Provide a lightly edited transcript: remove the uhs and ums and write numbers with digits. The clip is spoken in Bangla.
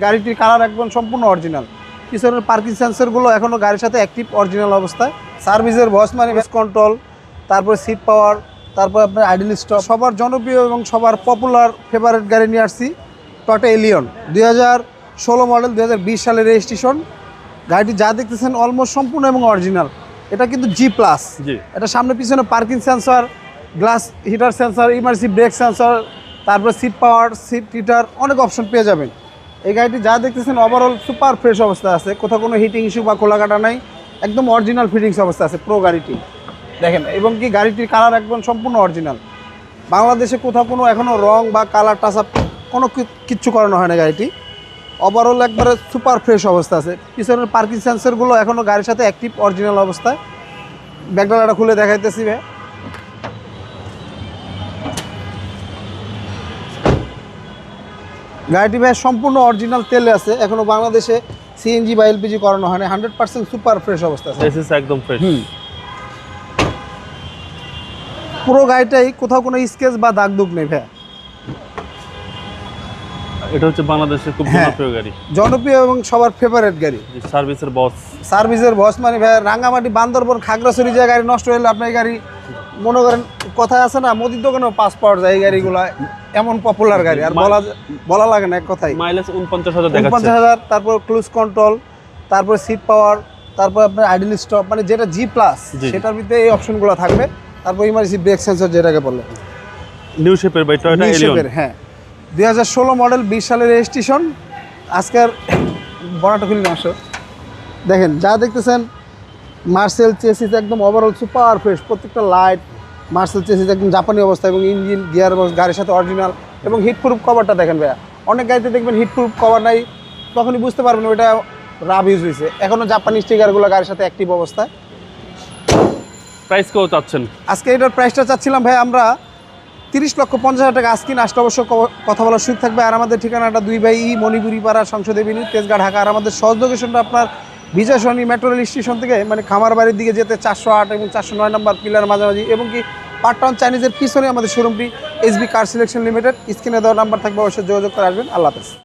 গাড়িটির কালার একদম সম্পূর্ণ অরিজিনাল। পিছনের পার্কিং সেন্সরগুলো এখনও গাড়ির সাথে অ্যাক্টিভ অরিজিনাল অবস্থায়। সার্ভিসের ভয়েস কন্ট্রোল, তারপরে সিট পাওয়ার, তারপর আপনার আইডল স্টপ। সবার জনপ্রিয় এবং সবার পপুলার ফেভারিট গাড়ি নিয়ে আসছি টয়োটা এলিয়ন 2016 মডেল, 2020 সালের রেজিস্ট্রেশন। গাড়িটি যা দেখতেছেন অলমোস্ট সম্পূর্ণ এবং অরিজিনাল। এটা কিন্তু জি প্লাস। এটা সামনে পিছনে parking sensor, glass heater sensor, emergency brake sensor, তারপরে সিট পাওয়ার, সিট হিটার, অনেক অপশন পেয়ে যাবেন। এই গাড়িটি যা দেখতেছেন ওভারঅল সুপার ফ্রেশ অবস্থায় আছে, কোথাও কোনো হিটিং ইস্যু বা খোলা কাটা নাই, একদম অরিজিনাল ফিটিংস অবস্থা আছে প্রো গাড়িটি দেখেন। এবং কি গাড়িটির কালার একদম সম্পূর্ণ অরিজিনাল। বাংলাদেশে কোথাও কোনো এখনও রং বা কালার টাচ আপ কোনো কিচ্ছু করানো হয় না। গাড়িটি ওভারঅল একবারে সুপার ফ্রেশ অবস্থা আছে। পিছনের পার্কিং সেন্সরগুলো এখনও গাড়ির সাথে অ্যাক্টিভ অরিজিনাল অবস্থায়। ব্যাকডালাটা খুলে দেখাইতেছি ভাই। গাড়িটি ভাই সম্পূর্ণ অরিজিনাল তেলে আছে, এখনও বাংলাদেশে সিএনজি বা এলপিজি করানো হয় না। 100% সুপার ফ্রেশ অবস্থা আছে, একদম ফ্রেশ। পুরো গাড়িটাই কোথাও কোনো স্কেচ বা দাগ দুগ নেই ভাই। এটা হচ্ছে বাংলাদেশের খুব জনপ্রিয় গাড়ি, জনপ্রিয় এবং সবার ফেভারিট গাড়ি। সার্ভিসের বস মানে ভাই রাঙ্গামাটি, বান্দরবন, খাগড়াছড়ি যে গাড়ি নষ্ট হলে আপনার এই গাড়ি মনে করেন কথায় আছে না, মুদির দোকানেও পাস পাওয়া যায়। এই গাড়িগুলো এমন পপুলার গাড়ি, আর বলা লাগে না এক কথায়। মাইলেজ 49,000 দেখাচ্ছে। 49,000, তারপর ক্রুজ কন্ট্রোল, তারপর সিট পাওয়ার, তারপর আপনার আইডল স্টপ, মানে যেটা জি প্লাস সেটার ভিতরে এই অপশনগুলো থাকবে। তারপর ইমার্জেন্সি ব্রেক সেন্সর যেটাকে বলে নিউ শেপের বাই টয়োটা এলিয়ন। হ্যাঁ, 2016 মডেল, 20 সালের রেজিস্ট্রেশন। আজকের বড়াটা খুলি নষ্ট দেখেন, যা দেখতেছেন মার্সেল চেসিস একদম ওভারঅল সুপার ফ্রেশ। প্রত্যেকটা লাইট মার্সেল চেসিস একদম জাপানি অবস্থা, এবং ইঞ্জিন, গিয়ার বক্স গাড়ির সাথে অরিজিনাল। এবং হিটপ্রুফ কভারটা দেখেন ভাইয়া, অনেক গাড়িতে দেখবেন হিটপ্রুফ কভার নাই, তখনই বুঝতে পারবেন ওইটা রাব ইউজ হয়েছে। এখনও জাপানি স্টিকারগুলো গাড়ির সাথে অ্যাক্টিভ অবস্থায়। প্রাইস কেউ চাচ্ছেন? আজকে এটার প্রাইসটা চাচ্ছিলাম ভাই আমরা 30,50,000 টাকা। আজকে আসলে অবশ্য কথা বলার সুযোগ থাকবে। আর আমাদের ঠিকানাটা 2/E মণিপুরি পাড়া, সংসদ এভিনিউ, তেজগাঁ, ঢাকা। আর আমাদের সহজ লোকেশনটা আপনার বিজয় সরণি মেট্রো রেল স্টেশন থেকে মানে খামার বাড়ির দিকে যেতে 408 এবং 409 নম্বর পিলার মাঝামাঝি, এবং কি পার্টটাউন চাইনিজের পিছনে আমাদের শোরুমটি SB কার সিলেকশন লিমিটেড। স্ক্রিনে দেওয়া নাম্বার থাকবে, অবশ্যই যোগাযোগ করে আসবেন। আল্লাহ হাফেজ।